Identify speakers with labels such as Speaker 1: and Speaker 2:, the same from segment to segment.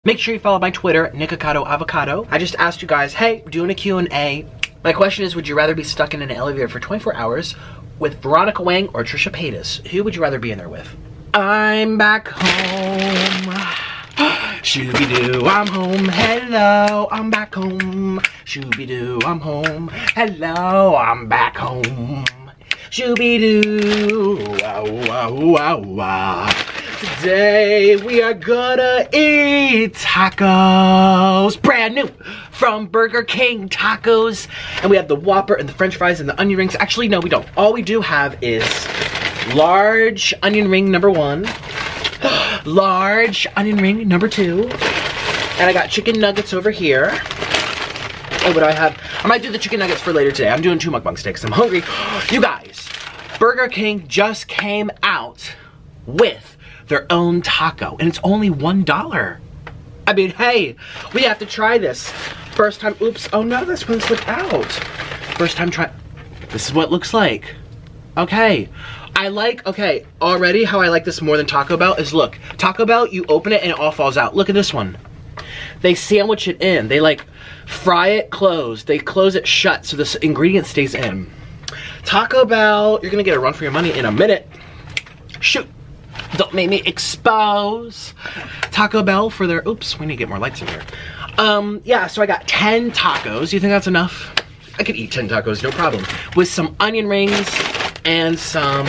Speaker 1: Make sure you follow my Twitter, Nikocado Avocado. I just asked you guys, hey, we're doing a Q&A. My question is, would you rather be stuck in an elevator for 24 hours with Veronica Wang or Trisha Paytas? Who would you rather be in there with? I'm back home. Shooby-doo, I'm home. Hello, I'm back home. Shooby-doo, I'm home. Hello, I'm back home. Shooby-doo, wow, wow, wow, wow. Today we are gonna eat tacos, brand new from Burger King Tacos, and we have the Whopper and the French fries and the onion rings. Actually, no, we don't. All we do have is large onion ring number 1, large onion ring number 2, and I got chicken nuggets over here. And what do I have? I might do the chicken nuggets for later today. I'm doing 2 mukbang sticks. I'm hungry. You guys, Burger King just came out with their own taco, and it's only $1. I mean, hey, we have to try this. First time, oops, oh no, this one's without. First time try, this is what it looks like. Okay, okay, already how I like this more than Taco Bell is, look, Taco Bell, you open it and it all falls out. Look at this one. They sandwich it in. They like fry it closed. They close it shut so this ingredient stays in. Taco Bell, you're gonna get a run for your money in a minute. Shoot. Don't make me expose. Taco Bell for their, oops, we need to get more lights in here. Yeah, so I got 10 tacos. You think that's enough? I could eat 10 tacos, no problem. With some onion rings and some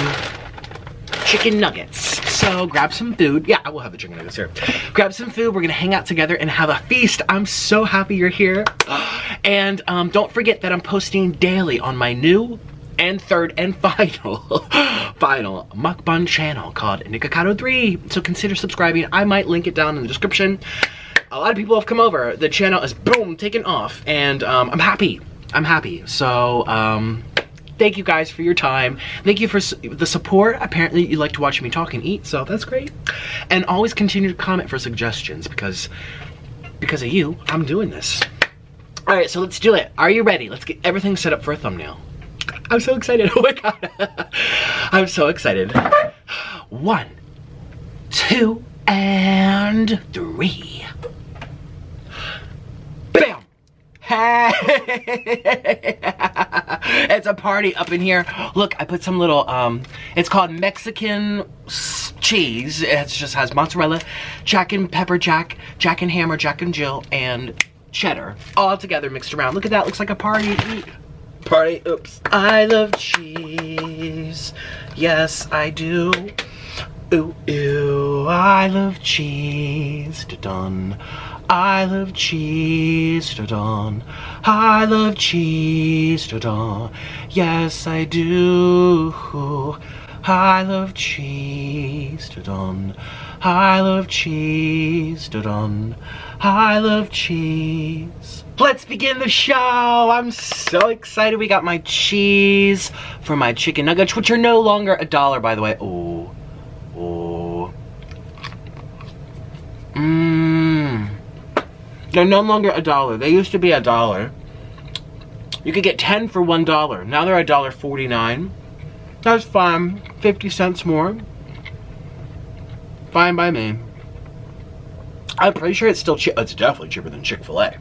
Speaker 1: chicken nuggets. So grab some food. Yeah, I will have the chicken nuggets here. Grab some food. We're gonna hang out together and have a feast. I'm so happy you're here. And don't forget that I'm posting daily on my new and third and final mukbang channel called Nikocado 3. So consider subscribing. I might link it down in the description. A lot of people have come over. The channel is boom, taken off, and I'm happy. I'm happy. So thank you guys for your time. Thank you for the support. Apparently you like to watch me talk and eat, so that's great. And always continue to comment for suggestions because of you, I'm doing this. All right, so let's do it. Are you ready? Let's get everything set up for a thumbnail. I'm so excited. Oh my god. I'm so excited. 1, 2, and 3. Bam! Hey! It's a party up in here. Look, I put some little, it's called Mexican cheese. It just has mozzarella, Jack and Pepper Jack, Jack and Hammer, Jack and Jill, and cheddar. All together mixed around. Look at that. Looks like a party. Party, oops. I love cheese, yes I do. Ooh, ooh, I love cheese, da-dun. I love cheese, da-dun. I love cheese, da-dun. Yes I do. I love cheese, da-dun. I love cheese, da-dun. I love cheese. Let's begin the show. I'm so excited. We got my cheese for my chicken nuggets, which are no longer $1, by the way. Oh, oh. They're no longer $1. They used to be $1. You could get 10 for $1. Now they're $1.49. That's fine. 50 cents more. Fine by me. I'm pretty sure it's still cheap. It's definitely cheaper than Chick-fil-A.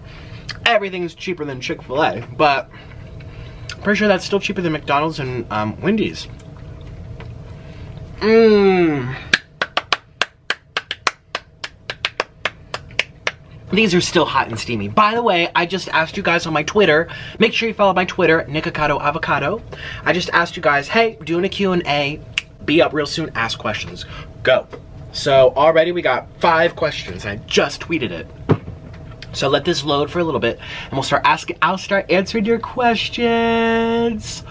Speaker 1: Everything's cheaper than Chick-fil-A, but I'm pretty sure that's still cheaper than McDonald's and Wendy's. These are still hot and steamy. By the way, I just asked you guys on my Twitter. Make sure you follow my Twitter, Nikocado Avocado. I just asked you guys, hey, we're doing a Q&A. Be up real soon. Ask questions. Go. So already we got 5 questions. I just tweeted it. So let this load for a little bit, and we'll start asking. I'll start answering your questions.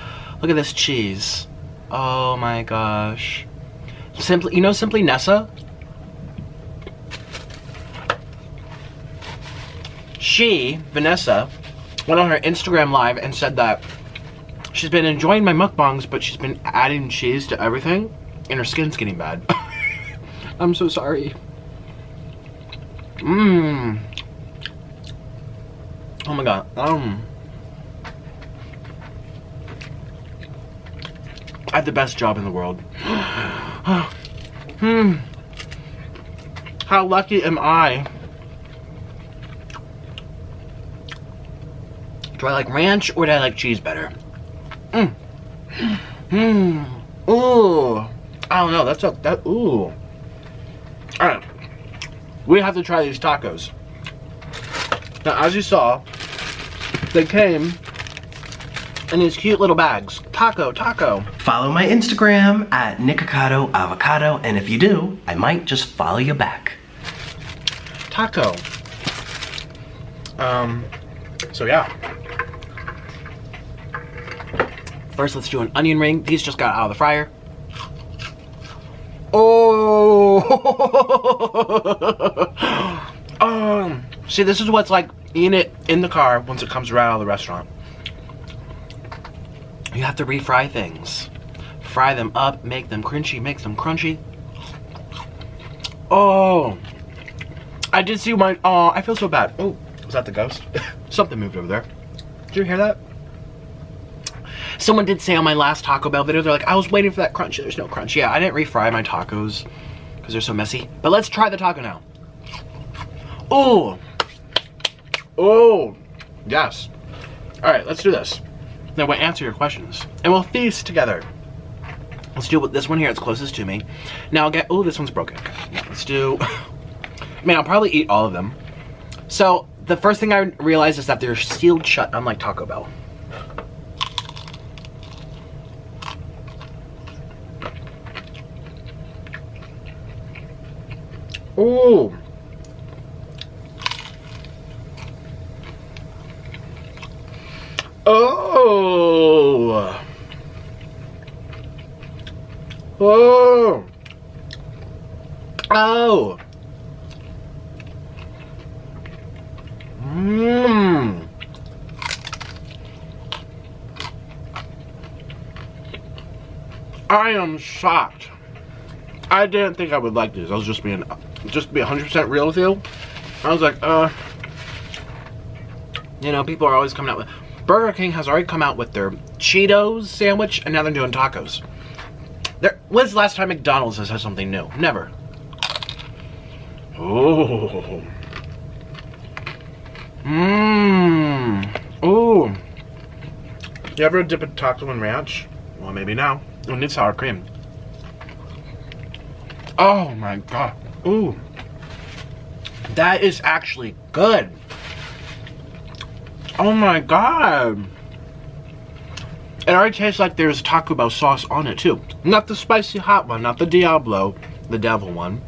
Speaker 1: Look at this cheese. Oh my gosh. Simply, you know Simply Nessa? Vanessa, went on her Instagram live and said that she's been enjoying my mukbangs, but she's been adding cheese to everything, and her skin's getting bad. I'm so sorry. Oh my god. I have the best job in the world. How lucky am I Do I like ranch or do I like cheese better? Ooh. I don't know. Ooh. Alright. We have to try these tacos. Now, as you saw, they came in these cute little bags. Taco.
Speaker 2: Follow my Instagram at Nikocado Avocado, and if you do, I might just follow you back.
Speaker 1: Taco. So yeah. First, let's do an onion ring. These just got out of the fryer. Oh! See, this is what's like eating it in the car once it comes right out of the restaurant. You have to refry things. Fry them up, make them crunchy. Oh! I did see my, oh, I feel so bad. Oh, was that the ghost? Something moved over there. Did you hear that? Someone did say on my last Taco Bell video, they're like, I was waiting for that crunch. There's no crunch. Yeah, I didn't refry my tacos because they're so messy. But let's try the taco now. Oh. Oh. Yes. All right, let's do this. Then we'll answer your questions. And we'll feast together. Let's do this one here. It's closest to me. Now I'll get, oh, this one's broken. Okay. Yeah, let's do, man, I'll probably eat all of them. So the first thing I realized is that they're sealed shut, unlike Taco Bell. Ooh. Oh. Oh. Oh. Mmm. I am shocked. I didn't think I would like this. I was just being 100% real with you. I was like, you know, people are always coming out with, Burger King has already come out with their Cheetos sandwich, and now they're doing tacos. When's the last time McDonald's has had something new? Never. Oh. Mmm. Oh. You ever dip a taco in ranch? Well, maybe now. Oh, it needs sour cream. Oh my god. Ooh. That is actually good. Oh my god. It already tastes like there's Taco Bell sauce on it too. Not the spicy hot one, not the Diablo, the devil one.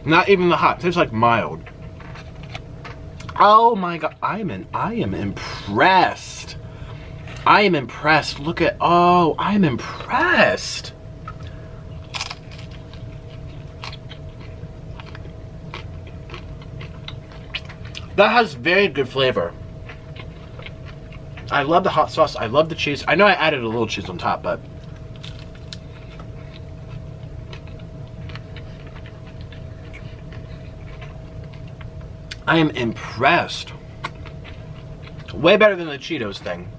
Speaker 1: Not even the hot. It tastes like mild. Oh my god. I am impressed. I am impressed. Look at, oh, I'm impressed. That has very good flavor. I love the hot sauce. I love the cheese. I know I added a little cheese on top, but I am impressed. Way better than the Cheetos thing.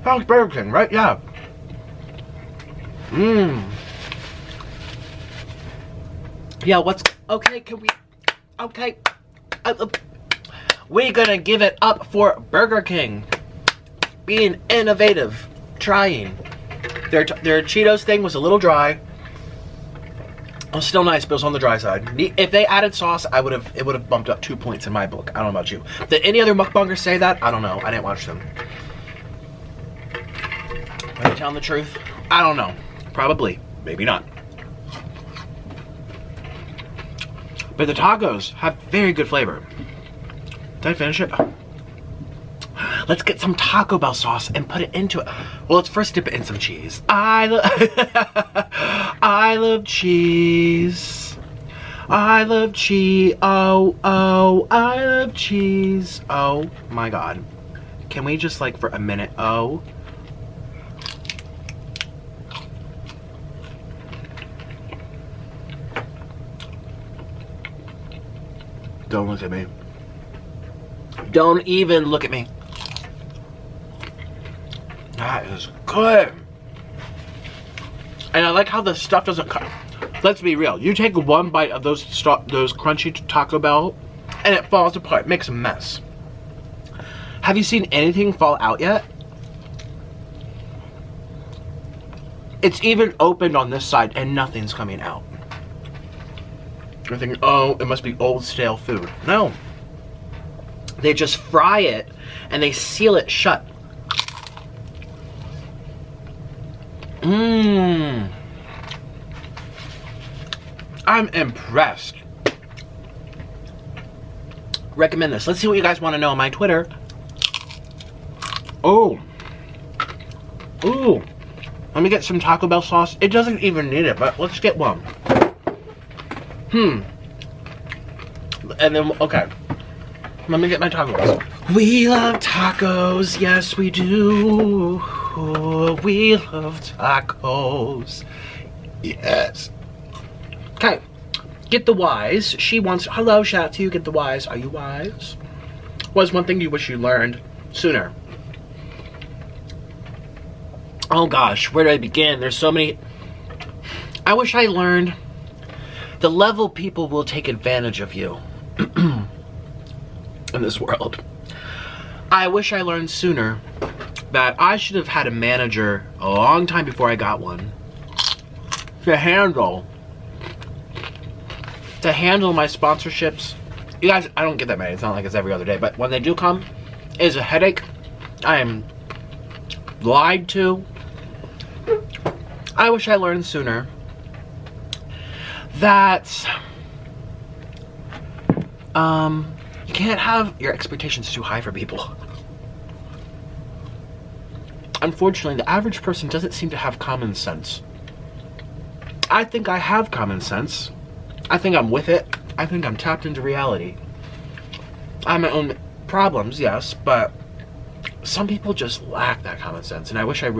Speaker 1: That was Burger King, right? Yeah. Mmm. Yeah, what's... Okay, can we... Okay. We're gonna give it up for Burger King. Being innovative. Trying. Their Cheetos thing was a little dry. It was still nice, but it was on the dry side. If they added sauce, it would have bumped up 2 points in my book. I don't know about you. Did any other mukbangers say that? I don't know. I didn't watch them. Are they telling the truth? I don't know. Probably. Maybe not. But the tacos have very good flavor. Did I finish it? Let's get some Taco Bell sauce and put it into it. Well, let's first dip it in some cheese. I love cheese. I love cheese. Oh, oh, I love cheese. Oh my god. Can we just like for a minute? Oh. Don't look at me. Don't even look at me. That is good. And I like how the stuff doesn't cut. Let's be real. You take one bite of those crunchy Taco Bell and it falls apart. It makes a mess. Have you seen anything fall out yet? It's even opened on this side and nothing's coming out. You're thinking, oh, it must be old stale food. No. They just fry it and they seal it shut. Mmm. I'm impressed. Recommend this. Let's see what you guys want to know on my Twitter. Oh. Ooh. Let me get some Taco Bell sauce. It doesn't even need it, but let's get one. And then, okay. Let me get my Taco Bell. We love tacos. Yes, we do. We love tacos. Yes. Okay. Get the wise. She wants, hello, shout out to you. Get the wise. Are you wise? What's one thing you wish you learned sooner? Oh gosh, where do I begin? There's so many. I wish I learned the level people will take advantage of you in this world. I wish I learned sooner that I should have had a manager a long time before I got one to handle my sponsorships. You guys, I don't get that many. It's not like it's every other day, but when they do come, it is a headache. I am lied to. I wish I learned sooner that you can't have your expectations too high for people. Unfortunately, the average person doesn't seem to have common sense. I think I have common sense. I think I'm with it. I think I'm tapped into reality. I have my own problems, yes, but some people just lack that common sense, and I wish I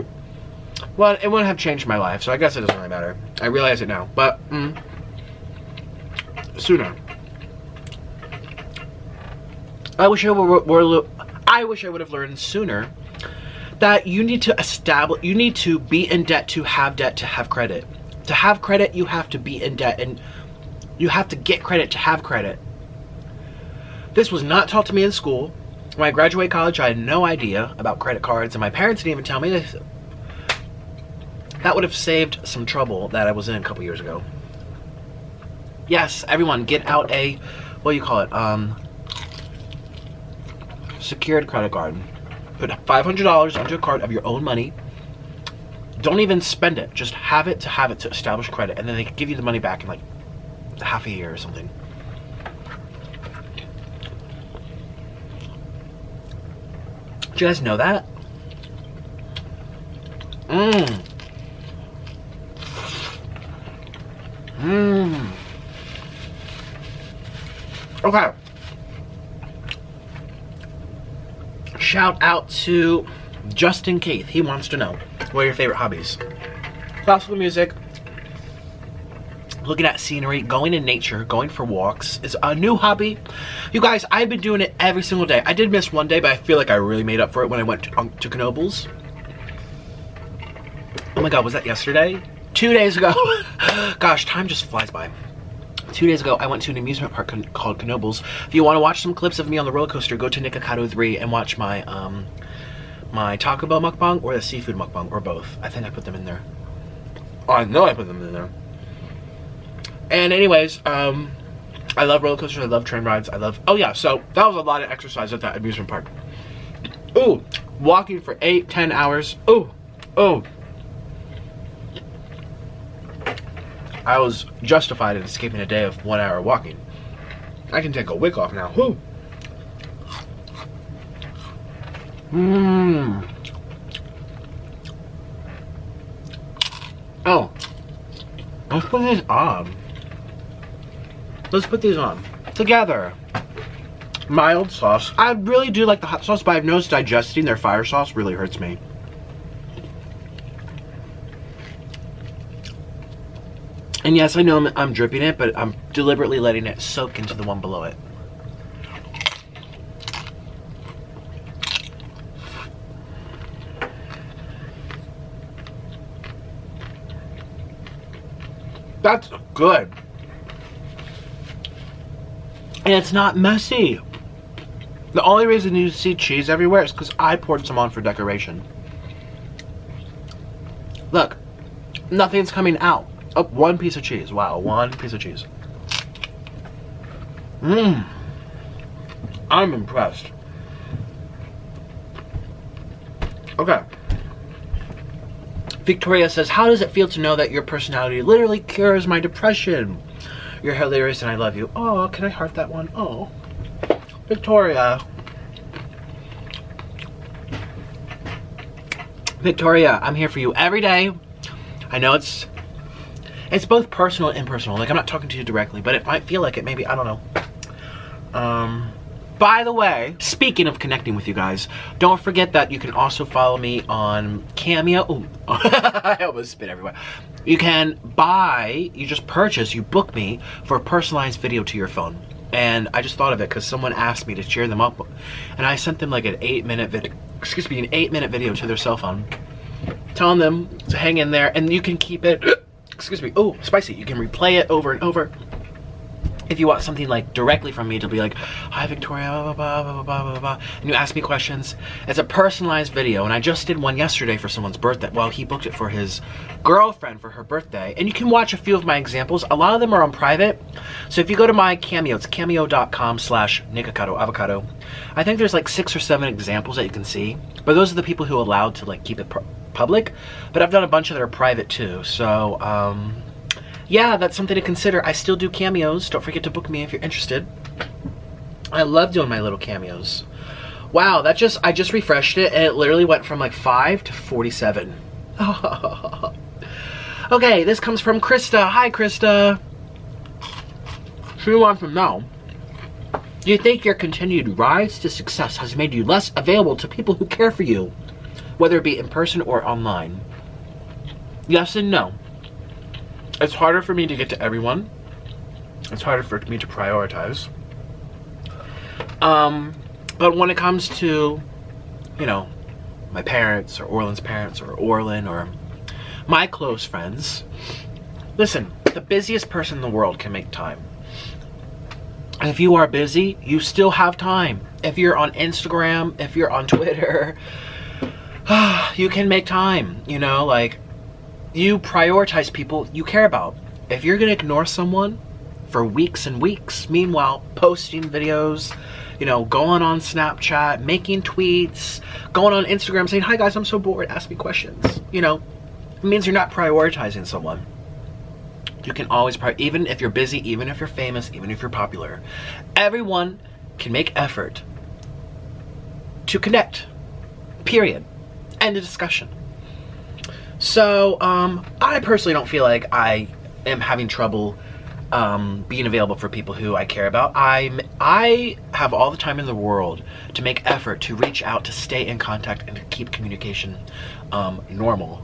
Speaker 1: well, it wouldn't have changed my life, so I guess it doesn't really matter. I realize it now, but sooner. I wish I would have learned sooner that you need to be in debt to have credit. To have credit, you have to be in debt, and you have to get credit to have credit. This was not taught to me in school. When I graduated college, I had no idea about credit cards, and my parents didn't even tell me this. That would have saved some trouble that I was in a couple years ago. Yes, everyone, get out a, what do you call it, secured credit card. Put $500 onto a card of your own money. Don't even spend it. Just have it to establish credit, and then they give you the money back in like half a year or something. Did you guys know that? Okay. Shout out to Justin Keith. He wants to know, what are your favorite hobbies? Classical music, looking at scenery, going in nature, going for walks is a new hobby. You guys, I've been doing it every single day. I did miss one day, but I feel like I really made up for it when I went to Knoebels. Oh my god, was that yesterday? 2 days ago. Gosh, time just flies by. 2 days ago, I went to an amusement park called Knoebels. If you want to watch some clips of me on the roller coaster, go to Nikocado 3 and watch my my Taco Bell mukbang or the seafood mukbang, or both. I think I put them in there. Oh, I know I put them in there. And anyways, I love roller coasters, I love train rides, oh yeah, so that was a lot of exercise at that amusement park. Ooh, walking for 8-10 hours. Ooh. I was justified in escaping a day of 1 hour walking. I can take a week off now. Whew. Oh, let's put these on. Let's put these on together. Mild sauce. I really do like the hot sauce, but I've noticed digesting their fire sauce really hurts me. And yes, I know I'm dripping it, but I'm deliberately letting it soak into the one below it. That's good. And it's not messy. The only reason you see cheese everywhere is because I poured some on for decoration. Look, nothing's coming out. Oh, one piece of cheese. Wow, one piece of cheese. Mmm. I'm impressed. Okay. Victoria says, how does it feel to know that your personality literally cures my depression? You're hilarious and I love you. Oh, can I heart that one? Oh. Victoria. Victoria, I'm here for you every day. I know it's both personal and impersonal. Like, I'm not talking to you directly, but it might feel like it. Maybe, I don't know. By the way, speaking of connecting with you guys, don't forget that you can also follow me on Cameo. Ooh, I almost spit everywhere. You can you just purchase, you book me for a personalized video to your phone. And I just thought of it because someone asked me to cheer them up. And I sent them like an 8-minute video to their cell phone, telling them to hang in there, and you can keep it, oh, spicy. You can replay it over and over. If you want something like directly from me to be like, hi Victoria, blah, blah, blah, blah, blah, blah, blah, and you ask me questions. It's a personalized video, and I just did one yesterday for someone's birthday. Well, he booked it for his girlfriend for her birthday, and you can watch a few of my examples. A lot of them are on private, so if you go to my Cameo, it's cameo.com/Nikocado Avocado. I think there's like 6 or 7 examples that you can see, but those are the people who are allowed to like keep it public, but I've done a bunch that are private too, so yeah, that's something to consider. I still do cameos. Don't forget to book me if you're interested. I love doing my little cameos. Wow, I just refreshed it and it literally went from like 5 to 47. Okay, this comes from Krista. Hi, Krista. She wants to know, do you think your continued rise to success has made you less available to people who care for you, whether it be in person or online? Yes and no. It's harder for me to get to everyone. It's harder for me to prioritize. But when it comes to, you know, my parents or Orlin's parents or Orlin or my close friends, listen, the busiest person in the world can make time. And if you are busy, you still have time. If you're on Instagram, if you're on Twitter, you can make time, you know, like, you prioritize people you care about. If you're gonna ignore someone for weeks and weeks, meanwhile posting videos, you know, going on Snapchat, making tweets, going on Instagram saying, hi guys, I'm so bored, ask me questions, you know, it means you're not prioritizing someone. You can always, even if you're busy, even if you're famous, even if you're popular, everyone can make effort to connect, period. End of discussion. So, I personally don't feel like I am having trouble being available for people who I care about. I have all the time in the world to make effort to reach out, to stay in contact, and to keep communication normal.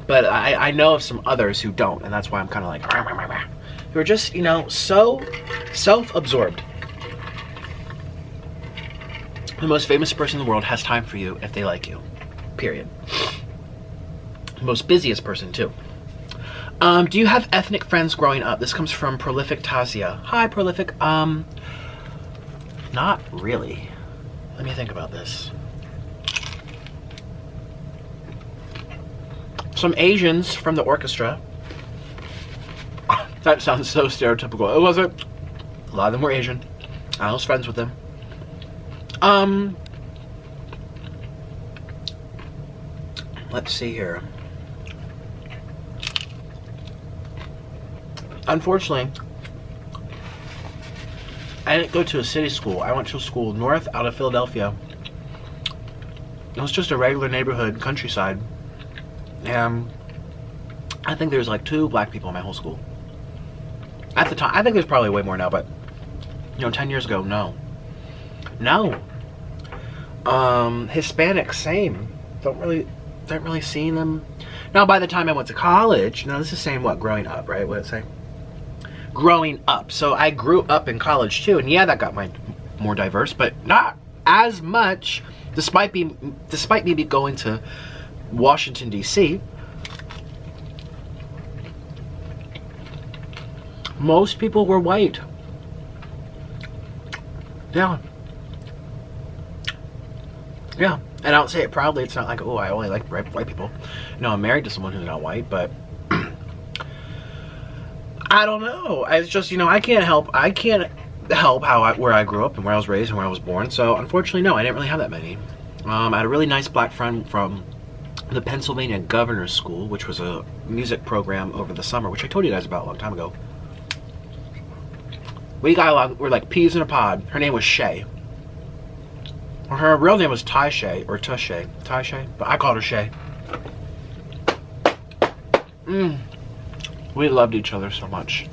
Speaker 1: But I know of some others who don't, and that's why I'm kind of like, who are just, you know, so self-absorbed. The most famous person in the world has time for you if they like you. Period. The most busiest person too. Do you have ethnic friends growing up? This comes from Prolific Tazia. Hi, Prolific. Not really. Let me think about this. Some Asians from the orchestra. That sounds so stereotypical. It wasn't. A lot of them were Asian. I was friends with them. Let's see here. Unfortunately, I didn't go to a city school. I went to a school north out of Philadelphia. It was just a regular neighborhood, countryside. And I think there's like 2 black people in my whole school. At the time, I think there's probably way more now, but, you know, 10 years ago, no. No. Hispanics, same. Don't really see them. Now, by the time I went to college, now this is saying what, growing up, right? What did it say? Growing up. So I grew up in college too, and yeah, that got more diverse, but not as much, despite me going to Washington, D.C. Most people were white. Yeah. Yeah. And I don't say it proudly. It's not like, oh, I only like white people. No, I'm married to someone who's not white, but I don't know. It's just, you know, I can't help where I grew up and where I was raised and where I was born. So unfortunately, no, I didn't really have that many. I had a really nice black friend from the Pennsylvania Governor's School, which was a music program over the summer, which I told you guys about a long time ago. We got along, we're like peas in a pod. Her name was Shay. Her real name was Ty-Shay, or Tushay. Ty-Shay? But I called her Shay. We loved each other so much.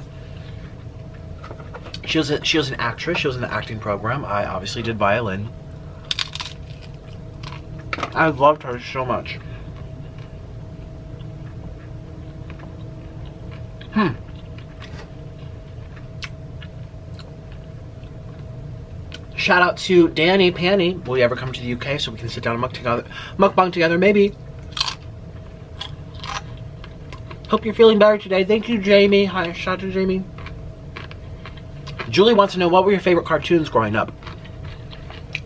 Speaker 1: She was an actress. She was in the acting program. I obviously did violin. I loved her so much. Shout out to Danny Panny. Will you ever come to the UK so we can sit down and mukbang together? Maybe. Hope you're feeling better today. Thank you, Jamie. Hi, shout out to Jamie. Julie wants to know, what were your favorite cartoons growing up?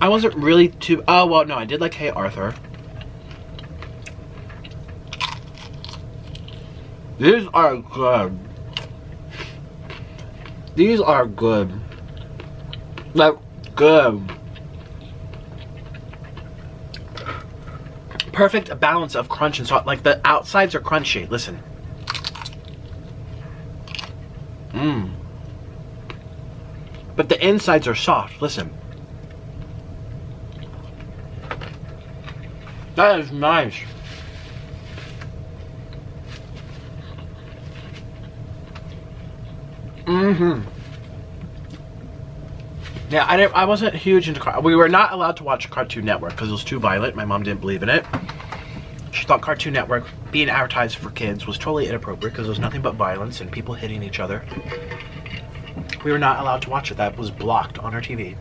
Speaker 1: I wasn't really too... Oh, well, no, I did like Hey Arthur. These are good. These are good. Like, good. Perfect balance of crunch and salt. Like, the outsides are crunchy. Listen. But the insides are soft. Listen. That is nice. Yeah, I wasn't huge into... We were not allowed to watch Cartoon Network because it was too violent. My mom didn't believe in it. She thought Cartoon Network being advertised for kids was totally inappropriate because it was nothing but violence and people hitting each other. We were not allowed to watch it. That was blocked on our TV.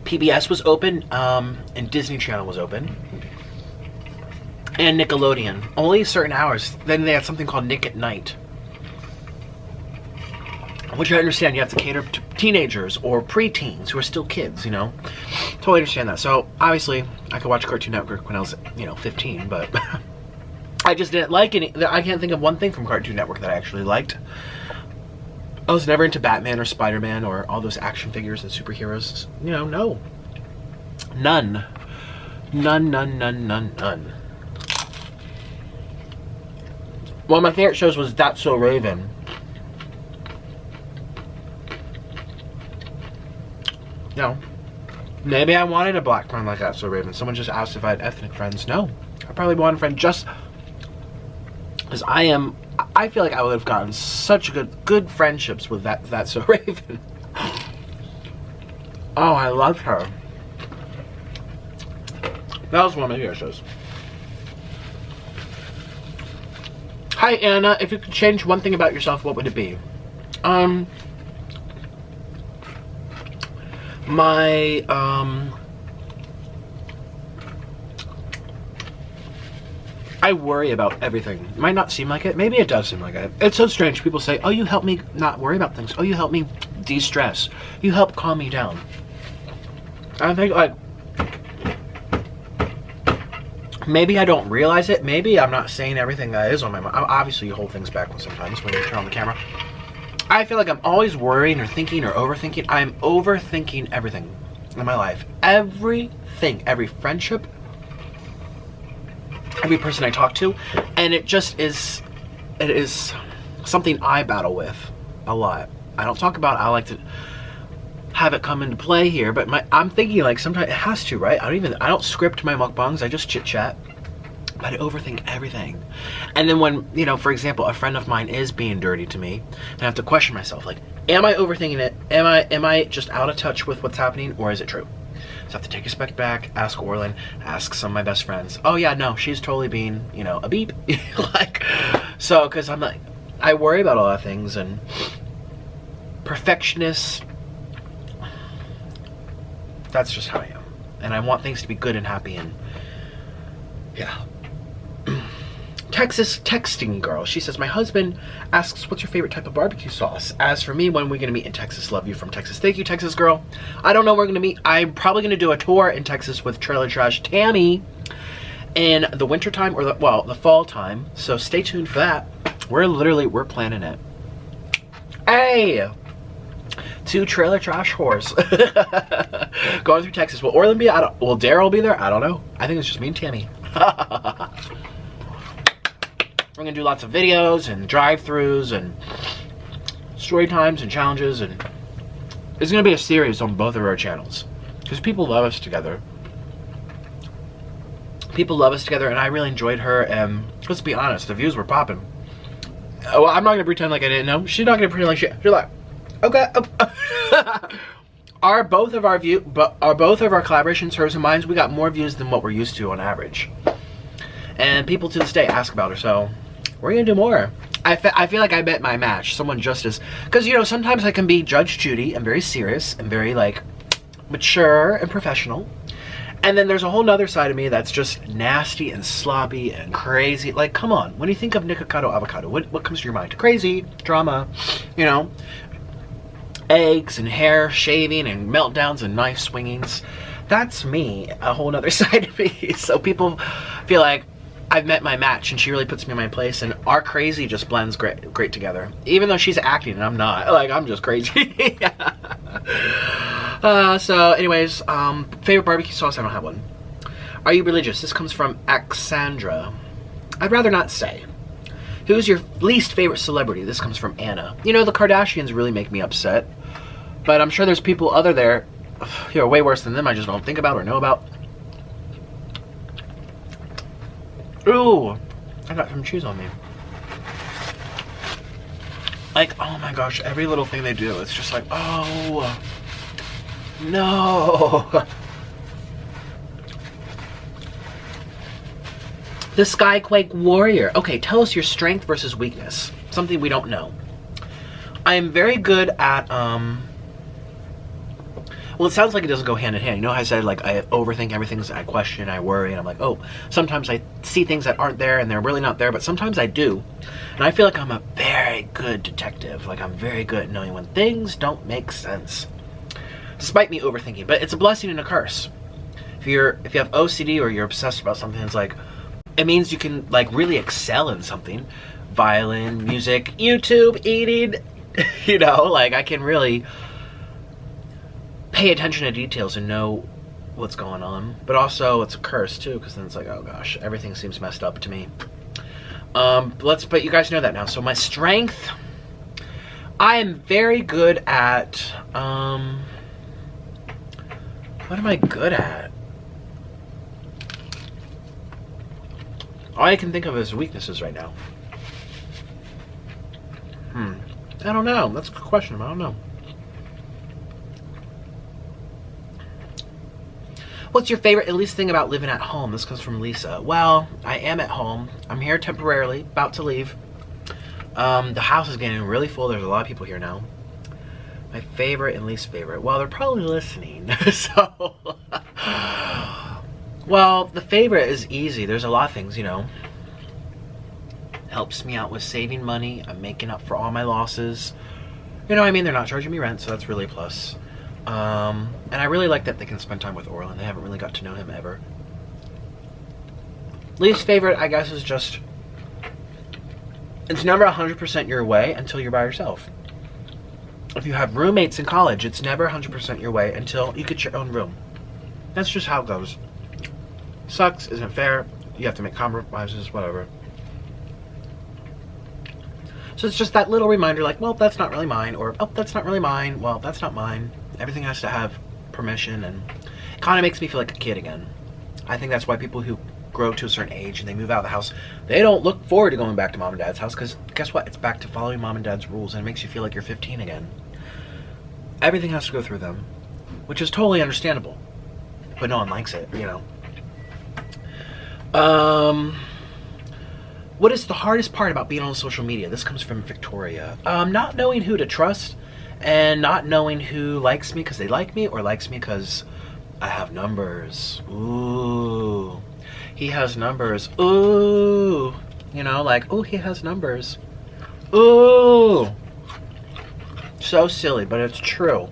Speaker 1: PBS was open, and Disney Channel was open. And Nickelodeon. Only certain hours. Then they had something called Nick at Night. Which I understand, you have to cater to teenagers or preteens who are still kids, you know? Totally understand that. So, obviously, I could watch Cartoon Network when I was, 15, but I just didn't like any... I can't think of one thing from Cartoon Network that I actually liked. I was never into Batman or Spider-Man or all those action figures and superheroes. No. None. None. One of my favorite shows was That's So Raven. No. Maybe I wanted a black friend like That's So Raven. Someone just asked if I had ethnic friends. No. I probably wanted a friend just... because I feel like I would have gotten such good friendships with That's So Raven. Oh, I loved her. That was one of my favorite shows. Hi, Anna. If you could change one thing about yourself, what would it be? I worry about everything. It might not seem like it. Maybe it does seem like it. It's so strange. People say, oh, you help me not worry about things. Oh, you help me de-stress. You help calm me down. I think, like, maybe I don't realize it. Maybe I'm not saying everything that is on my mind. Obviously, you hold things back sometimes when you turn on the camera. I feel like I'm always worrying or thinking or overthinking. I'm overthinking everything in my life. Everything. Every friendship. Every person I talk to. And it just is... it is something I battle with a lot. I don't talk about it. I like to have it come into play here. But I'm thinking, like, sometimes it has to, right? I don't script my mukbangs. I just chit-chat. But I overthink everything. And then when, for example, a friend of mine is being dirty to me, and I have to question myself, like, am I overthinking it? Am I just out of touch with what's happening, or is it true? So I have to take a step back, ask Orlin, ask some of my best friends. Oh yeah, no, she's totally being, a beep. Like, so, because I'm like, I worry about a lot of things, and perfectionist, that's just how I am. And I want things to be good and happy, and yeah. Texas texting girl. She says, my husband asks, what's your favorite type of barbecue sauce? As for me, when are we going to meet in Texas? Love you from Texas. Thank you, Texas girl. I don't know where we're going to meet. I'm probably going to do a tour in Texas with Trailer Trash Tammy in the winter time or the fall time. So stay tuned for that. We're planning it. Hey! 2 Trailer Trash whores going through Texas. Will Orland be? Will Daryl be there? I don't know. I think it's just me and Tammy. We're gonna do lots of videos and drive-throughs and story times and challenges, and it's gonna be a series on both of our channels because people love us together. People love us together, and I really enjoyed her. And let's be honest, the views were popping. Oh, I'm not gonna pretend like I didn't know. She's not gonna pretend like shit. She's like, okay. Are both of our collaborations, hers and mine, we got more views than what we're used to on average. And people to this day ask about her, so we're gonna do more. I feel like I met my match. Someone just as, because you know, sometimes I can be Judge Judy and very serious and very like mature and professional. And then there's a whole nother side of me that's just nasty and sloppy and crazy. Like, come on, when you think of Nikocado Avocado, what comes to your mind? Crazy, drama, you know, eggs and hair shaving and meltdowns and knife swingings. That's me, a whole nother side of me. So people feel like I've met my match and she really puts me in my place, and our crazy just blends great together. Even though she's acting and I'm not, like, I'm just crazy. So anyways, favorite barbecue sauce, I don't have one. Are you religious? This comes from Alexandra. I'd rather not say. Who's your least favorite celebrity? This comes from Anna. You know, the Kardashians really make me upset, but I'm sure there's people other there who are way worse than them I just don't think about or know about. Ooh, I got some cheese on me. Like, oh my gosh, every little thing they do, it's just like, oh, no. The Skyquake Warrior. Okay, tell us your strength versus weakness. Something we don't know. I am very good at, well, it sounds like it doesn't go hand in hand. You know how I said, like, I overthink everything, I question, I worry, and I'm like, oh, sometimes I see things that aren't there and they're really not there, but sometimes I do. And I feel like I'm a very good detective. Like, I'm very good at knowing when things don't make sense, despite me overthinking. But it's a blessing and a curse. If you have OCD or you're obsessed about something, it's like, it means you can, like, really excel in something. Violin, music, YouTube, eating, you know, like, I can really pay attention to details and know what's going on. But also it's a curse too, because then it's like, oh gosh, everything seems messed up to me. But you guys know that now. So my strength, I am very good at what am I good at? All I can think of is weaknesses right now. I don't know. That's a good question. I don't know. What's your favorite and least thing about living at home? This comes from Lisa. Well, I am at home. I'm here temporarily, about to leave. The house is getting really full. There's a lot of people here now. My favorite and least favorite. Well, they're probably listening. So, well, the favorite is easy. There's a lot of things, you know. Helps me out with saving money. I'm making up for all my losses. You know what I mean? They're not charging me rent, so that's really a plus. And I really like that they can spend time with Orland. They haven't really got to know him ever. Least favorite, I guess, is just, it's never 100% your way until you're by yourself. If you have roommates in college, it's never 100% your way until you get your own room. That's just how it goes. Sucks, isn't fair, you have to make compromises, whatever. So it's just that little reminder, like, well, that's not really mine, or, oh, that's not really mine, well, that's not mine. Everything has to have permission, and it kind of makes me feel like a kid again. I think that's why people who grow to a certain age and they move out of the house, they don't look forward to going back to mom and dad's house, because guess what? It's back to following mom and dad's rules, and it makes you feel like you're 15 again. Everything has to go through them, which is totally understandable, but no one likes it, you know. What is the hardest part about being on social media? This comes from Victoria. Not knowing who to trust, and not knowing who likes me because they like me, or likes me because I have numbers. Ooh. He has numbers. Ooh. You know, like, oh, he has numbers. Ooh. So silly, but it's true.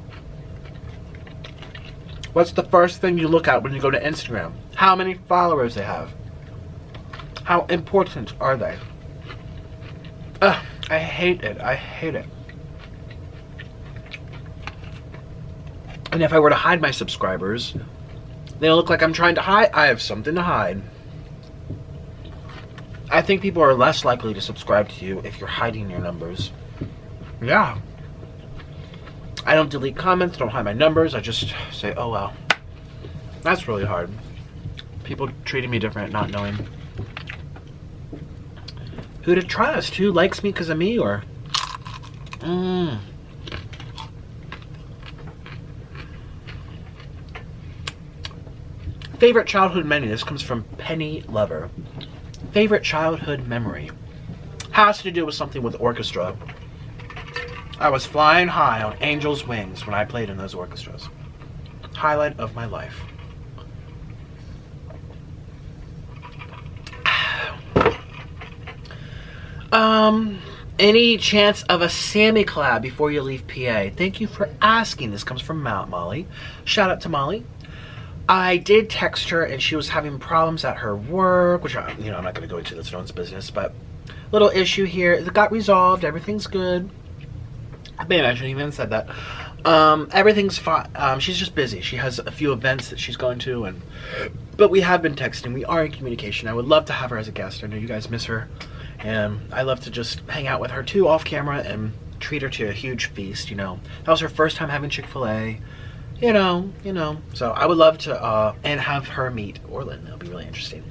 Speaker 1: What's the first thing you look at when you go to Instagram? How many followers they have? How important are they? Ugh, I hate it. I hate it. And if I were to hide my subscribers, they'll look like I'm trying to hide. I have something to hide. I think people are less likely to subscribe to you if you're hiding your numbers. Yeah. I don't delete comments, don't hide my numbers. I just say, oh well. That's really hard. People treating me different, not knowing who to trust. Who likes me because of me, or... Favorite childhood memory. This comes from Penny Lover. Favorite childhood memory. Has to do with something with orchestra. I was flying high on angels' wings when I played in those orchestras. Highlight of my life. Any chance of a Sammy collab before you leave PA? Thank you for asking. This comes from Molly. Shout out to Molly. I did text her and she was having problems at her work, which I'm not going to go into, that's no one's business, but little issue here. It got resolved. Everything's good. Maybe I shouldn't even have said that. Everything's fine. She's just busy. She has a few events that she's going to, but we have been texting. We are in communication. I would love to have her as a guest. I know you guys miss her, and I love to just hang out with her too off camera and treat her to a huge feast. That was her first time having Chick-fil-A. So I would love to and have her meet Orlin. That'll be really interesting.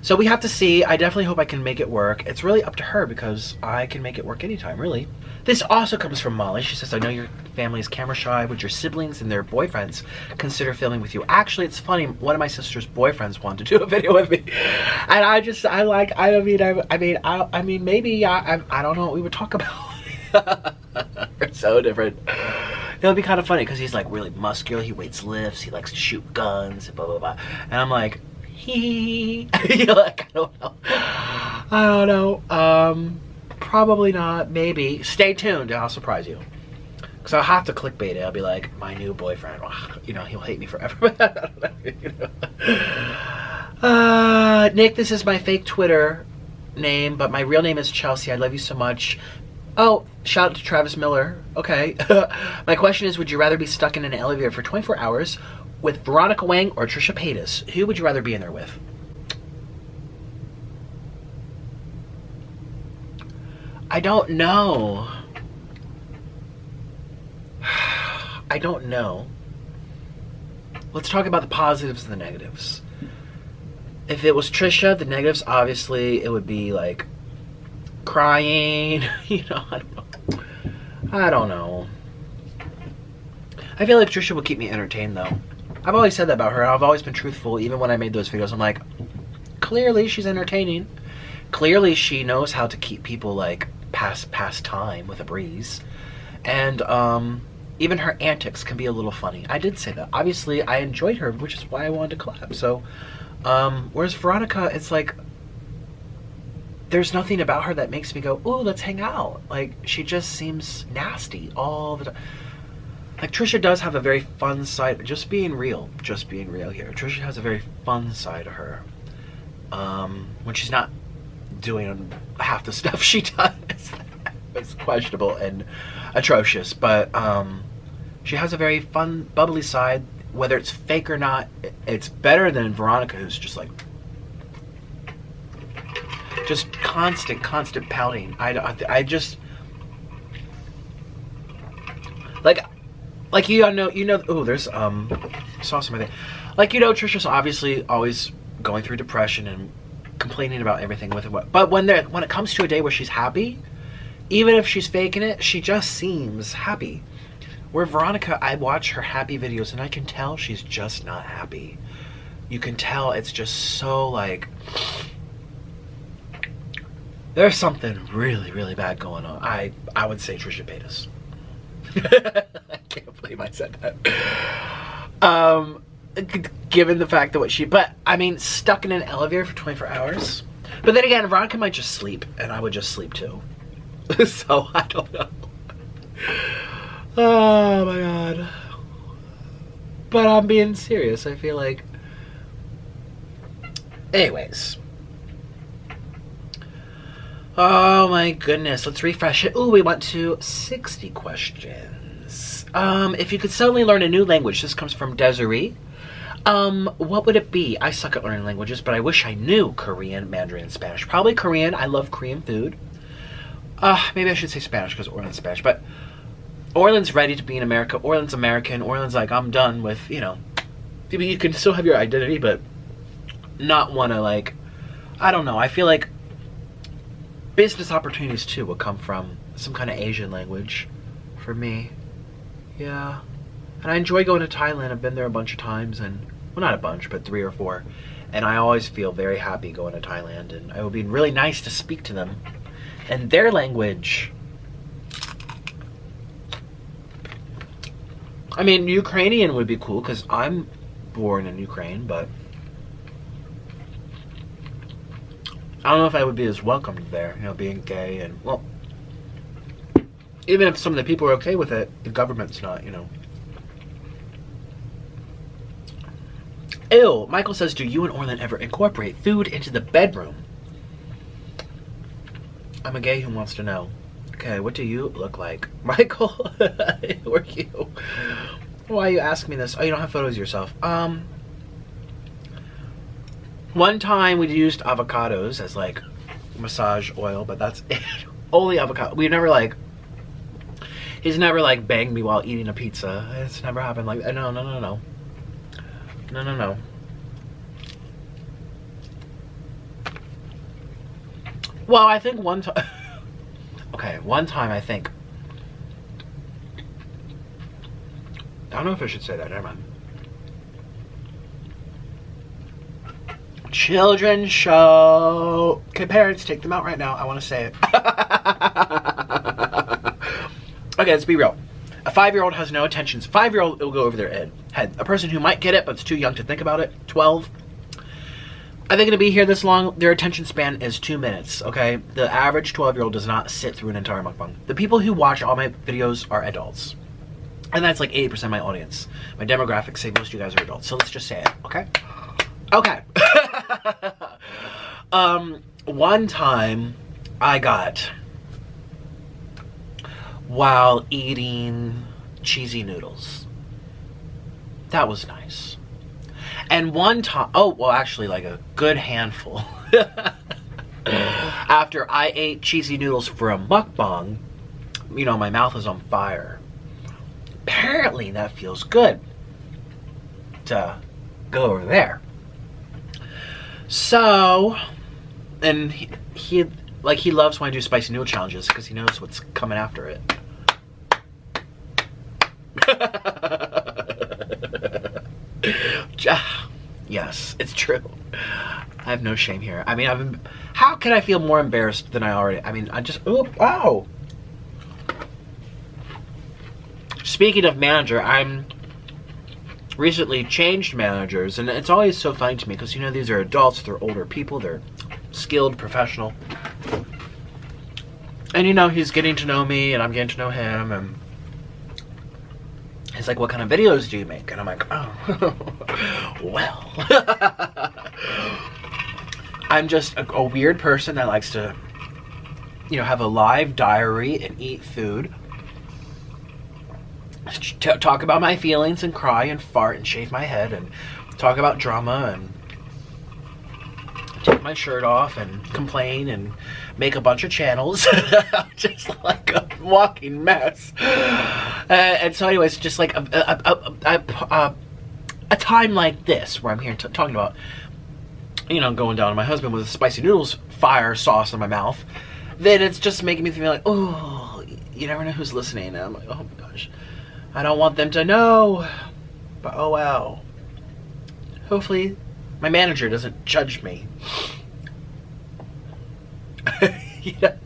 Speaker 1: So we have to see. I definitely hope I can make it work. It's really up to her because I can make it work anytime, really. This also comes from Molly. She says, I know your family is camera shy. Would your siblings and their boyfriends consider filming with you? Actually, it's funny. One of my sister's boyfriends wanted to do a video with me. And maybe, I don't know what we would talk about. We're so different. It would be kind of funny because he's like really muscular. He weights lifts. He likes to shoot guns. Blah, blah, blah. And I'm like, hee. Like, I don't know. Probably not. Maybe. Stay tuned. I'll surprise you. Because I'll have to clickbait it. I'll be like, my new boyfriend. He'll hate me forever. Nick, this is my fake Twitter name, but my real name is Chelsea. I love you so much. Oh, shout out to Travis Miller. Okay. My question is, would you rather be stuck in an elevator for 24 hours with Veronica Wang or Trisha Paytas? Who would you rather be in there with? I don't know. I don't know. Let's talk about the positives and the negatives. If it was Trisha, the negatives, obviously, it would be like crying. I don't know. I feel like Trisha will keep me entertained, though. I've always said that about her. I've always been truthful, even when I made those videos. I'm like, clearly she's entertaining. Clearly she knows how to keep people like pass time with a breeze. And even her antics can be a little funny. I did say that. Obviously, I enjoyed her, which is why I wanted to collab. So, whereas Veronica, it's like, there's nothing about her that makes me go, ooh, let's hang out. Like, she just seems nasty all the time. Like, Trisha does have a very fun side. Just being real here. Trisha has a very fun side of her. When she's not doing half the stuff she does. It's questionable and atrocious. But she has a very fun, bubbly side. Whether it's fake or not, it's better than Veronica, who's just like, just constant pouting. I just like oh, there's saw something. Like, Trisha's obviously always going through depression and complaining about everything with it. But when it comes to a day where she's happy, even if she's faking it, she just seems happy. Where Veronica, I watch her happy videos and I can tell she's just not happy. You can tell it's just so like, there's something really, really bad going on. I would say Trisha Paytas. I can't believe I said that. Given the fact that but I mean, stuck in an elevator for 24 hours. But then again, Veronica might just sleep, and I would just sleep too. So, I don't know. Oh my god. But I'm being serious. I feel like... Anyways. Oh my goodness. Let's refresh it. Ooh, we went to 60 questions. If you could suddenly learn a new language, this comes from Desiree. What would it be? I suck at learning languages, but I wish I knew Korean, Mandarin, and Spanish. Probably Korean. I love Korean food. Maybe I should say Spanish because Orland's Spanish, but Orland's ready to be in America. Orland's American. Orland's like, I'm done with, you know, you can still have your identity, but not want to, like, I don't know. I feel like business opportunities, too, will come from some kind of Asian language for me. Yeah. And I enjoy going to Thailand. I've been there a bunch of times, and, well, not a bunch, but 3 or 4. And I always feel very happy going to Thailand, and it would be really nice to speak to them. And their language... I mean, Ukrainian would be cool, because I'm born in Ukraine, but... I don't know if I would be as welcomed there, you know, being gay and, well... Even if some of the people are okay with it, the government's not, you know. Ew, Michael says, do you and Orland ever incorporate food into the bedroom? I'm a gay who wants to know. Okay, what do you look like? Michael, who are you? Why are you asking me this? Oh, you don't have photos of yourself. One time we used avocados as like massage oil, but that's it. Only avocado. We never like, he's never like banged me while eating a pizza. It's never happened like that. No, no, no, no. No, no, no. Well, I think one time... Okay, one time I think... I don't know if I should say that. Never mind. Children's show. Okay, parents, take them out right now. I want to say it. Okay, let's be real. A 5-year-old has no attention. 5-year-old, it'll go over their head. A person who might get it, but it's too young to think about it. 12. Are they going to be here this long? Their attention span is 2 minutes, okay? The average 12-year-old does not sit through an entire mukbang. The people who watch all my videos are adults. And that's like 80% of my audience. My demographics say most of you guys are adults. So let's just say it, okay? Okay. One time I got, while eating cheesy noodles. That was nice. And one time, oh, well, actually, like a good handful. After I ate cheesy noodles for a mukbang, you know, my mouth was on fire. Apparently, that feels good to go over there. So, and he loves when I do spicy noodle challenges because he knows what's coming after it. Yes, it's true. I have no shame here. I mean, how can I feel more embarrassed than I already... I mean, I just... Oh, wow. Speaking of manager, I'm recently changed managers, and it's always so funny to me because, you know, these are adults, they're older people, they're skilled, professional. And, you know, he's getting to know me, and I'm getting to know him, and... He's like, what kind of videos do you make? And I'm like, oh, well. I'm just a weird person that likes to, you know, have a live diary and eat food. Talk about my feelings and cry and fart and shave my head and talk about drama and take my shirt off and complain and make a bunch of channels. Just like a walking mess. And so anyways, just like a time like this where I'm here talking about, you know, going down on my husband with spicy noodles fire sauce in my mouth, then it's just making me feel like, oh, you never know who's listening. And I'm like, oh my gosh, I don't want them to know, but oh well. Hopefully my manager doesn't judge me. You know,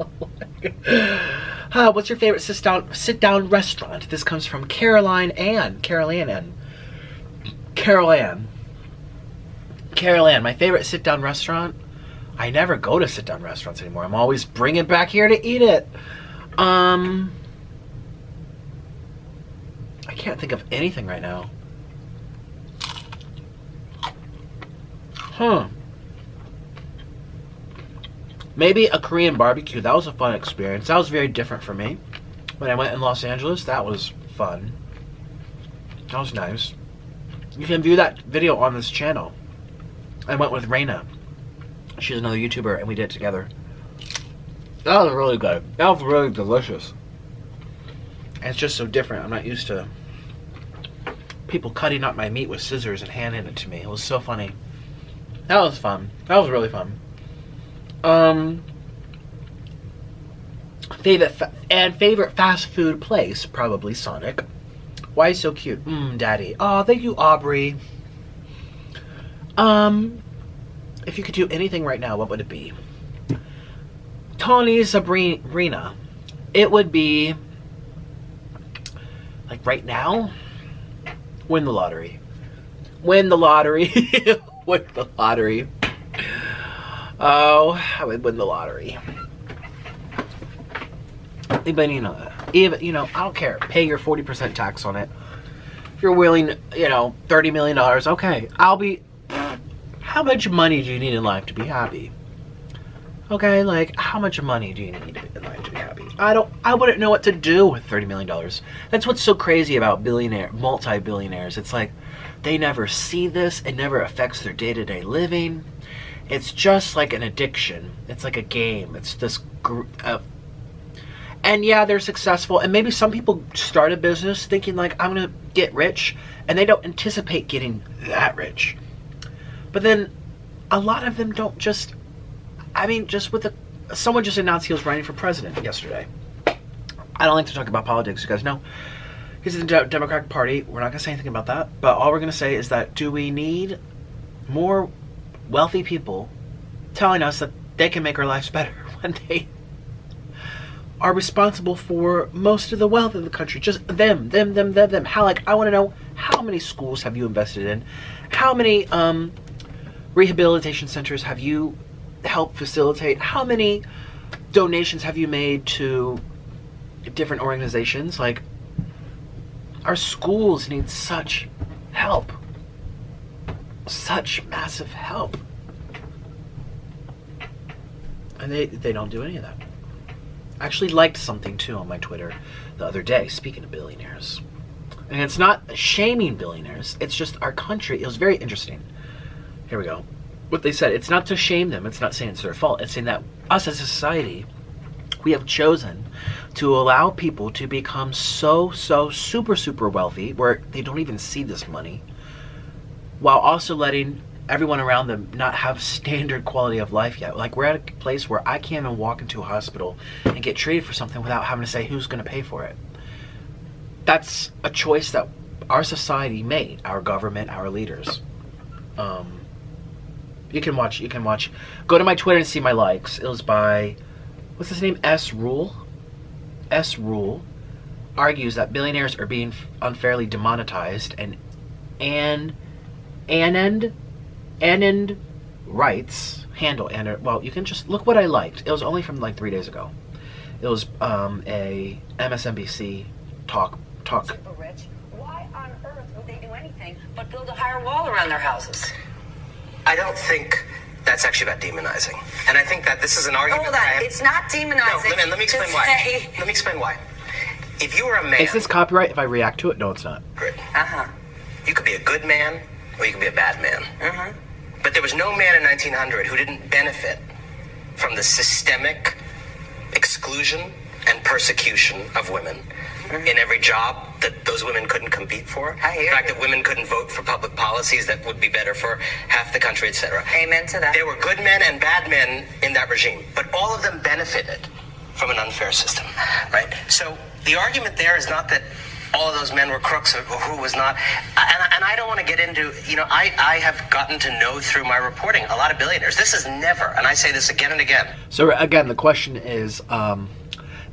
Speaker 1: what's your favorite sit-down restaurant? This comes from Carol Ann, my favorite sit-down restaurant? I never go to sit-down restaurants anymore. I'm always bringing it back here to eat it. I can't think of anything right now. Maybe a Korean barbecue. That was a fun experience. That was very different for me. When I went in Los Angeles, that was fun. That was nice. You can view that video on this channel. I went with Raina. She's another YouTuber, and we did it together. That was really good. That was really delicious. And it's just so different. I'm not used to people cutting up my meat with scissors and handing it to me. It was so funny. That was fun. That was really fun. Favorite fast food place, probably Sonic. Why so cute? Daddy. Oh, thank you, Aubrey. If you could do anything right now, what would it be? Tony Sabrina. It would be, like, right now, win the lottery. Win the lottery. Win the lottery. Oh, I would win the lottery. But even, I don't care. Pay your 40% tax on it. If you're willing, $30 million, okay. How much money do you need in life to be happy? Okay, like, how much money do you need in life to be happy? I wouldn't know what to do with $30 million. That's what's so crazy about multi-billionaires. It's like, they never see this. It never affects their day-to-day living. It's just like an addiction. It's like a game. It's this group of... And yeah, they're successful. And maybe some people start a business thinking like, I'm going to get rich. And they don't anticipate getting that rich. But then a lot of them don't just... someone just announced he was running for president yesterday. I don't like to talk about politics. You guys know. He's in the Democratic Party. We're not going to say anything about that. But all we're going to say is that, do we need more wealthy people telling us that they can make our lives better when they are responsible for most of the wealth of the country? Just them. How, I want to know, how many schools have you invested in? How many rehabilitation centers have you helped facilitate? How many donations have you made to different organizations? Like, our schools need such help. Such massive help. And they don't do any of that. I actually liked something too on my Twitter the other day, speaking of billionaires. And it's not shaming billionaires, it's just our country. It was very interesting. Here we go. What they said, it's not to shame them, it's not saying it's their fault, it's saying that us as a society, we have chosen to allow people to become so super wealthy where they don't even see this money, while also letting everyone around them not have standard quality of life yet. Like, we're at a place where I can't even walk into a hospital and get treated for something without having to say who's going to pay for it. That's a choice that our society made, our government, our leaders. You can watch. Go to my Twitter and see my likes. It was by, what's his name? S Rule argues that billionaires are being unfairly demonetized, and Anand writes, well, you can just look what I liked. It was only from like 3 days ago. It was a MSNBC talk.
Speaker 3: Super rich. Why on earth would they do anything but build a higher wall around their houses?
Speaker 4: I don't think that's actually about demonizing. And I think that this is an argument.
Speaker 3: Hold on, it's not demonizing.
Speaker 4: No, let me explain why. Let me explain why. If you were a man...
Speaker 1: Is this copyright if I react to it? No, it's not.
Speaker 4: Good. You could be a good man, or you could be a bad man. But there was no man in 1900 who didn't benefit from the systemic exclusion and persecution of women in every job that those women couldn't compete for.
Speaker 3: I hear
Speaker 4: the fact
Speaker 3: you.
Speaker 4: that women couldn't vote for public policies that would be better for half the country, etc.
Speaker 3: Amen to that.
Speaker 4: There were good men and bad men in that regime, but all of them benefited from an unfair system, right? So the argument there is not that all of those men were crooks or who was not. And I don't want to get into, I have gotten to know through my reporting a lot of billionaires. This is never, and I say this again and again.
Speaker 1: So again, the question is,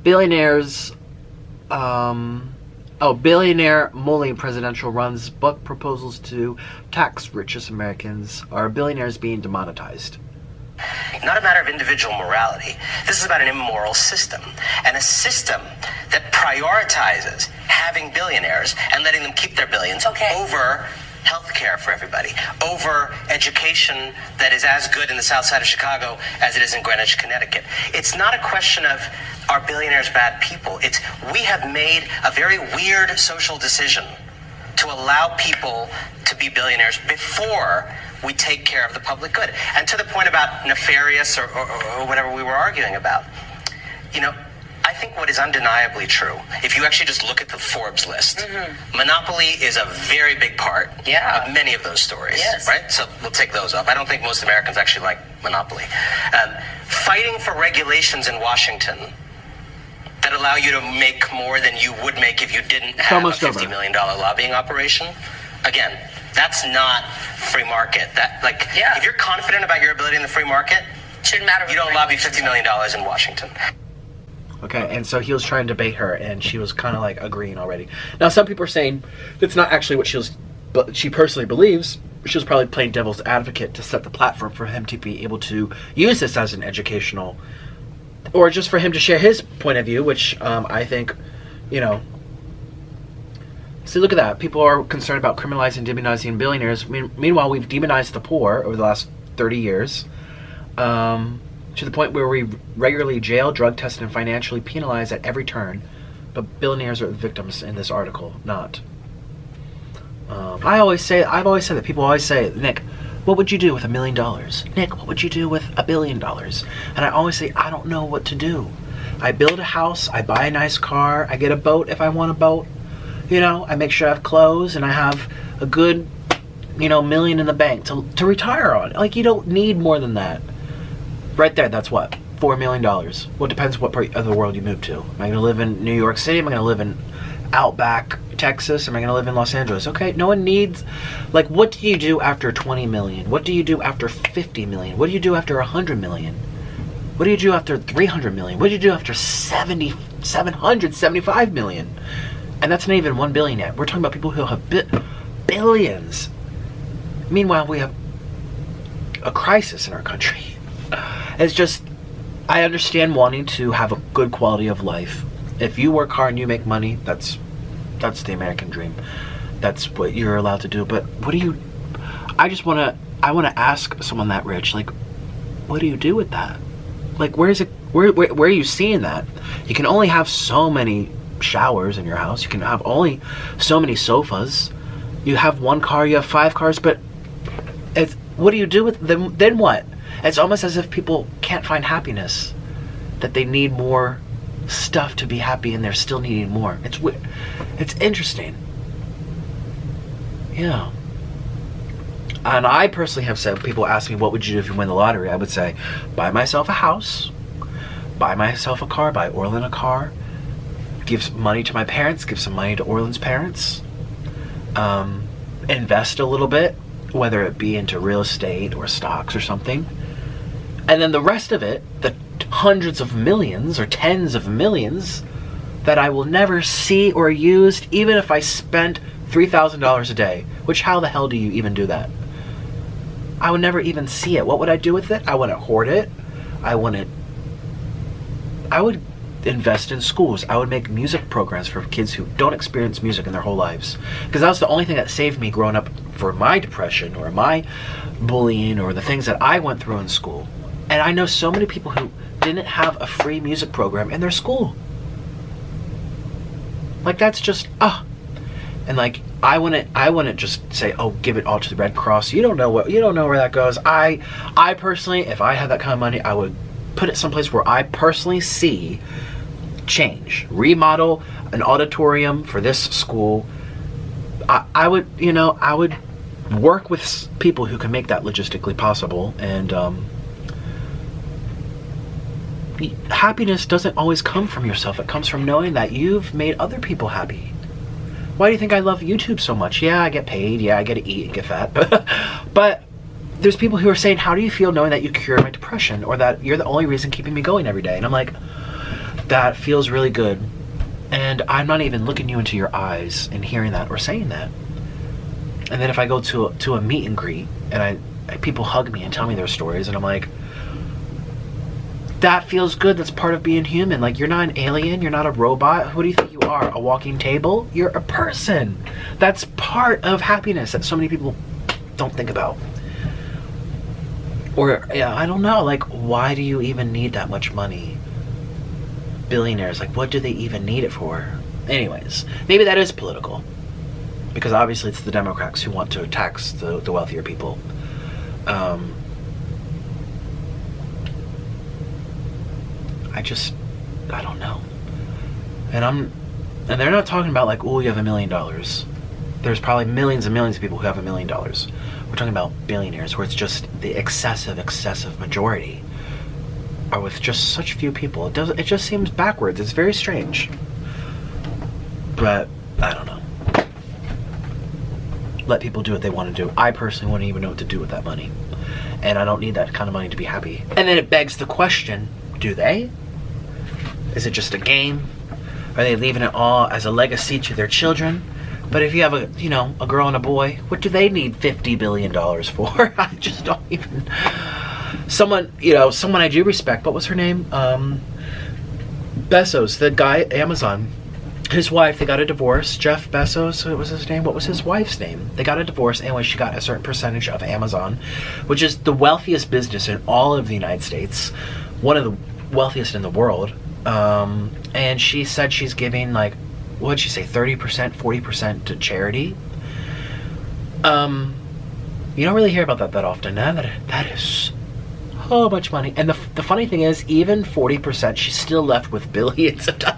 Speaker 1: billionaires, billionaire Mulling presidential runs book proposals to tax richest Americans. Are billionaires being demonetized?
Speaker 4: Not a matter of individual morality. This is about an immoral system. And a system that prioritizes having billionaires and letting them keep their billions over health care for everybody, over education that is as good in the south side of Chicago as it is in Greenwich, Connecticut. It's not a question of are billionaires bad people. It's we have made a very weird social decision to allow people to be billionaires before we take care of the public good. And to the point about nefarious or whatever we were arguing about, you know, I think what is undeniably true, if you actually just look at the Forbes list, monopoly is a very big part of many of those stories, right? So we'll take those up. I don't think most Americans actually like monopoly. Fighting for regulations in Washington that allow you to make more than you would make if you didn't have a $50 million lobbying operation, again, that's not free market. That if you're confident about your ability in the free market, shouldn't matter. You don't lobby $50 million in Washington.
Speaker 1: Okay, and so he was trying to debate her, and she was kind of like agreeing already. Now, some people are saying that's not actually what she personally believes. She was probably playing devil's advocate to set the platform for him to be able to use this as an educational, or just for him to share his point of view, which I think, you know. See, look at that. People are concerned about criminalizing, demonizing billionaires. Meanwhile, we've demonized the poor over the last 30 years. To the point where we regularly jail, drug test, and financially penalize at every turn. But billionaires are the victims in this article, not. I've always said that. People always say, Nick, what would you do with $1 million? Nick, what would you do with $1 billion? And I always say, I don't know what to do. I build a house, I buy a nice car, I get a boat if I want a boat. You know, I make sure I have clothes and I have a good, $1 million in the bank to retire on. Like, you don't need more than that. Right there, that's what? $4 million. Well, it depends what part of the world you move to. Am I going to live in New York City? Am I going to live in Outback, Texas? Am I going to live in Los Angeles? Okay, no one needs... Like, what do you do after 20 million? What do you do after 50 million? What do you do after 100 million? What do you do after 300 million? What do you do after 775 million? And that's not even 1 billion yet. We're talking about people who have billions. Meanwhile, we have a crisis in our country. It's just, I understand wanting to have a good quality of life. If you work hard and you make money, that's the American dream. That's what you're allowed to do. But what do you? I want to ask someone that rich, like, what do you do with that? Like, where is it? Where are you seeing that? You can only have so many showers in your house. You can have only so many sofas. You have 1 car. You have 5 cars. But what do you do with them? Then what? It's almost as if people can't find happiness, that they need more stuff to be happy, and they're still needing more. It's weird. It's interesting. Yeah. And I personally have said, people ask me, what would you do if you win the lottery? I would say, buy myself a house, buy myself a car, buy Orlin a car, give some money to my parents, give some money to Orlin's parents, invest a little bit, whether it be into real estate or stocks or something. And then the rest of it, the hundreds of millions or tens of millions that I will never see or use, even if I spent $3,000 a day, which how the hell do you even do that? I would never even see it. What would I do with it? I wouldn't hoard it. I would invest in schools. I would make music programs for kids who don't experience music in their whole lives. Because that was the only thing that saved me growing up for my depression or my bullying or the things that I went through in school. And I know so many people who didn't have a free music program in their school. Like, that's just, And like, I wouldn't just say, oh, give it all to the Red Cross. You don't know where that goes. I personally, if I had that kind of money, I would put it someplace where I personally see change. Remodel an auditorium for this school. I would work with people who can make that logistically possible. And happiness doesn't always come from yourself. It comes from knowing that you've made other people happy. Why do you think I love YouTube so much? Yeah, I get paid. Yeah, I get to eat and get fat. But there's people who are saying, how do you feel knowing that you cured my depression, or that you're the only reason keeping me going every day? And I'm like, that feels really good. And I'm not even looking you into your eyes and hearing that or saying that. And then if I go to a meet and greet and people hug me and tell me their stories, and I'm like, that feels good. That's part of being human. Like, you're not an alien. You're not a robot. Who do you think you are? A walking table? You're a person. That's part of happiness that so many people don't think about. Or, yeah, I don't know. Like, why do you even need that much money? Billionaires, like, what do they even need it for? Anyways, maybe that is political. Because obviously it's the Democrats who want to tax the wealthier people. I don't know. And they're not talking about like, oh, you have $1 million. There's probably millions and millions of people who have $1 million. We're talking about billionaires, where it's just the excessive majority are with just such few people. It just seems backwards. It's very strange. But I don't know. Let people do what they want to do. I personally wouldn't even know what to do with that money. And I don't need that kind of money to be happy. And then it begs the question, do they? Is it just a game? Are they leaving it all as a legacy to their children? But if you have a girl and a boy, what do they need $50 billion for? I just don't even... Someone I do respect, what was her name? Bezos, the guy at Amazon. His wife, they got a divorce. Jeff Bezos, what was his name? What was his wife's name? They got a divorce. Anyway, she got a certain percentage of Amazon, which is the wealthiest business in all of the United States. One of the wealthiest in the world. And she said she's giving, like, what did she say, 30%, 40% to charity? You don't really hear about that often. That is so much money. And the funny thing is, even 40%, she's still left with billions of dollars.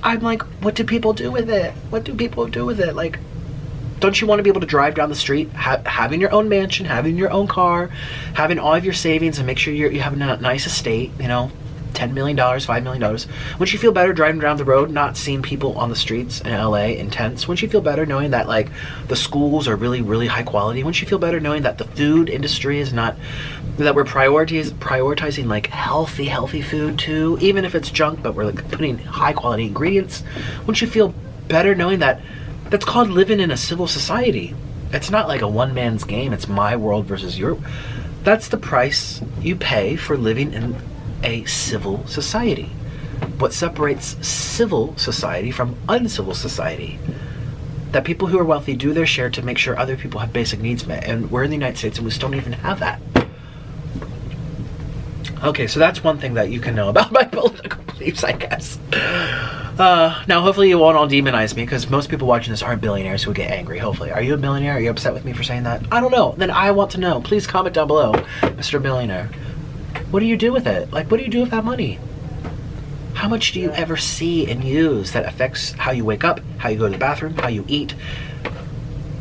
Speaker 1: I'm like, what do people do with it? What do people do with it? Like, don't you want to be able to drive down the street, having your own mansion, having your own car, having all of your savings, and make sure you have a nice estate, $10 million, $5 million. Wouldn't you feel better driving down the road, not seeing people on the streets in LA in tents? Wouldn't you feel better knowing that, like, the schools are really, really high quality? Wouldn't you feel better knowing that the food industry is not, that we're prioritizing like healthy food too, even if it's junk, but we're like putting high quality ingredients? Wouldn't you feel better knowing that that's called living in a civil society? It's not like a one man's game. It's my world versus your. That's the price you pay for living in a civil society. What separates civil society from uncivil society? That people who are wealthy do their share to make sure other people have basic needs met, and we're in the United States and we still don't even have that. Okay, so that's one thing that you can know about my political beliefs, I guess. Now, hopefully you won't all demonize me, because most people watching this aren't billionaires who get angry, hopefully. Are you a billionaire? Are you upset with me for saying that? I don't know. Then I want to know. Please comment down below, Mr. Billionaire. What do you do with it? Like, what do you do with that money? How much do you ever see and use that affects how you wake up, how you go to the bathroom, how you eat?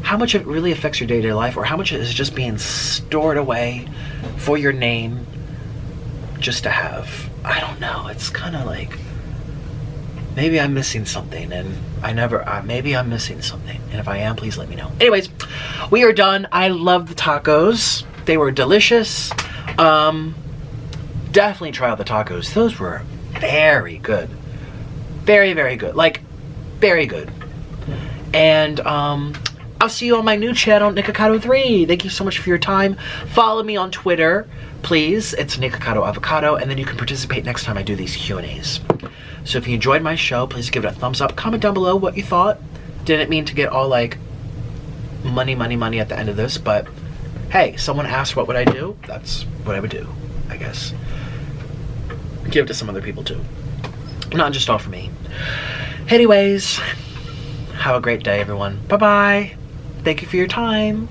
Speaker 1: How much it really affects your day-to-day life, or how much is just being stored away for your name just to have? I don't know. It's kind of like, maybe I'm missing something, and maybe I'm missing something. And if I am, please let me know. Anyways, we are done. I love the tacos. They were delicious. Definitely try out the tacos. Those were very good. Very, very good. Like, very good. And I'll see you on my new channel, Nikocado 3. Thank you so much for your time. Follow me on Twitter, please. It's Nikocado Avocado, and then you can participate next time I do these Q&As. So if you enjoyed my show, please give it a thumbs up. Comment down below what you thought. Didn't mean to get all like money at the end of this, but hey, someone asked what would I do? That's what I would do, I guess. Give it to some other people too. Not just all for me. Anyways, have a great day, everyone. Bye-bye. Thank you for your time.